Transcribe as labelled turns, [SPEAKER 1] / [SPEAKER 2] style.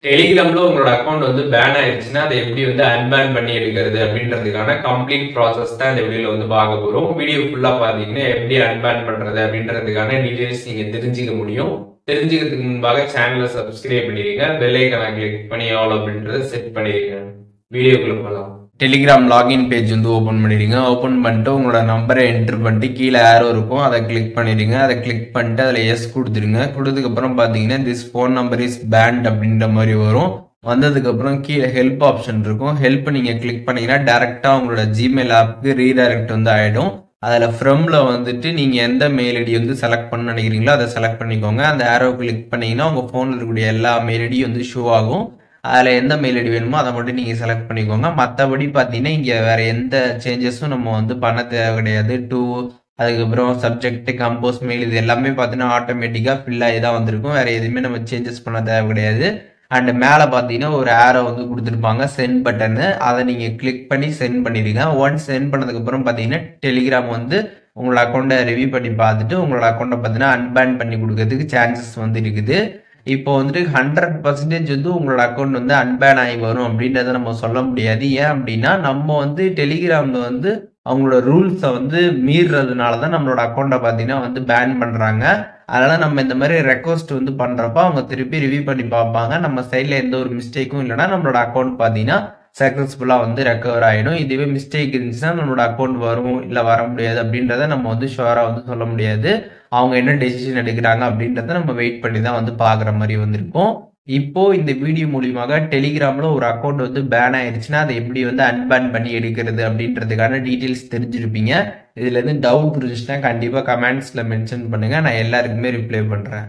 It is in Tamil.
[SPEAKER 1] டெலிகிராம்ல உங்களோட அக்கௌண்ட் வந்து பேன் ஆயிடுச்சுன்னா அதை எப்படி வந்து அன்பேன் பண்ணி எடுக்கிறது அப்படின்றதுக்கான கம்ப்ளீட் ப்ராசஸ் தான் இந்த வீடியோல வந்து பார்க்க போறோம். வீடியோ ஃபுல்லா பாத்தீங்கன்னா எப்படி அன்பேன் பண்றது அப்படின்றதுக்கான டீடைல்ஸ் நீங்க தெரிஞ்சுக்க முடியும். தெரிஞ்சுக்கிறதுக்கு முன்பாக சேனலை சப்ஸ்கிரைப் பண்ணிருங்க, பெல் ஐகானை கிளிக் பண்ணி ஆல் அப்படின்றத செட் பண்ணிருங்க. வீடியோக்குள்ள போகலாம். டெலிகிராம் லாகின் பேஜ் வந்து ஓப்பன் பண்ணிடுங்க. ஓப்பன் பண்ணிட்டு உங்களோட நம்பரை என்டர் பண்ணிட்டு கீழே ஆரோ இருக்கும், அதை கிளிக் பண்ணிடுங்க. அதை கிளிக் பண்ணிட்டு அதில் எஸ் கொடுத்துருங்க. கொடுத்ததுக்கப்புறம் பார்த்தீங்கன்னா this phone number is banned அப்படின்ற மாதிரி வரும். வந்ததுக்கப்புறம் கீழே ஹெல்ப் ஆப்ஷன் இருக்கும். ஹெல்ப் நீங்கள் கிளிக் பண்ணீங்கன்னா டேரெக்டாக உங்களோட ஜிமெயில் ஆப்புக்கு ரீடைரக்ட் வந்து ஆகிடும். அதில் ஃப்ரம்ல வந்துட்டு நீங்கள் எந்த மெயில் ஐடி வந்து செலக்ட் பண்ண நினைக்கிறீங்களோ அதை செலக்ட் பண்ணிக்கோங்க. அந்த ஆரோ கிளிக் பண்ணீங்கன்னா உங்கள் ஃபோனில் இருக்கக்கூடிய எல்லா மெயில் ஐடியும் வந்து ஷோ ஆகும். அதில் எந்த மெயில் ஐடி வேணுமோ அதை மட்டும் நீங்கள் செலக்ட் பண்ணிக்கோங்க. மற்றபடி பார்த்தீங்கன்னா இங்கே வேறு எந்த சேஞ்சஸும் நம்ம வந்து பண்ண தேவை கிடையாது. அதுக்கப்புறம் சப்ஜெக்ட், கம்போஸ் மெயில் இது எல்லாமே பார்த்தீங்கன்னா ஆட்டோமேட்டிக்காக ஃபில் ஆகி தான் வந்திருக்கும். வேறு எதுவுமே நம்ம சேஞ்சஸ் பண்ண தேவை கிடையாது. அண்ட் மேலே பார்த்தீங்கன்னா ஒரு ஆரோ வந்து கொடுத்துருப்பாங்க, சென்ட் பட்டன்னு. அதை நீங்கள் கிளிக் பண்ணி சென்ட் பண்ணிடுங்க. ஒன்ஸ் சென்ட் பண்ணதுக்கப்புறம் பார்த்தீங்கன்னா டெலிகிராம் வந்து உங்களோட அக்கௌண்ட்டை ரிவ்யூ பண்ணி பார்த்துட்டு உங்களோட அக்கௌண்ட்டை பார்த்தீங்கன்னா அன்பேன் பண்ணி கொடுக்கறதுக்கு சான்சஸ் வந்து இருக்குது. இப்போ வந்துட்டு 100% வந்து உங்களோட அக்கௌண்ட் வந்து அன்பேன் ஆகி வரும் அப்படின்றத நம்ம சொல்ல முடியாது. ஏன் அப்படின்னா நம்ம வந்து டெலிகிராம்ல வந்து அவங்களோட ரூல்ஸை வந்து மீறுறதுனால தான் நம்மளோட அக்கௌண்ட்டை பார்த்தீங்கன்னா வந்து பேன் பண்ணுறாங்க. அதனால நம்ம இந்த மாதிரி ரெக்வஸ்ட் வந்து பண்ணுறப்ப அவங்க திருப்பி ரிவ்யூ பண்ணி பார்ப்பாங்க. நம்ம சைடில் எந்த ஒரு மிஸ்டேக்கும் இல்லைன்னா நம்மளோட அக்கௌண்ட் பார்த்தீங்கன்னா சக்ஸஸ்ஃபுல்லாக வந்து ரெக்கவர் ஆகிடும். இதுவே மிஸ்டேக் இருந்துச்சுன்னா நம்மளோட அக்கௌண்ட் வரும் இல்லை வர முடியாது அப்படின்றத நம்ம வந்து ஷுவராக வந்து சொல்ல முடியாது. அவங்க என்ன டெசிஷன் எடுக்கிறாங்க அப்படின்றத நம்ம வெயிட் பண்ணி தான் வந்து பார்க்குற மாதிரி வந்திருக்கும். இப்போ இந்த வீடியோ மூலியமாக டெலிகிராமில் ஒரு அக்கௌண்ட் வந்து பேன் ஆயிடுச்சுன்னா அதை எப்படி வந்து அன்பேன் பண்ணி எடுக்கிறது அப்படின்றதுக்கான டீட்டெயில்ஸ் தெரிஞ்சிருப்பீங்க. இதுல இருந்து டவுட் இருந்துச்சுன்னா கண்டிப்பாக கமெண்ட்ஸில் மென்ஷன் பண்ணுங்கள், நான் எல்லாருக்குமே ரிப்ளை பண்ணுறேன்.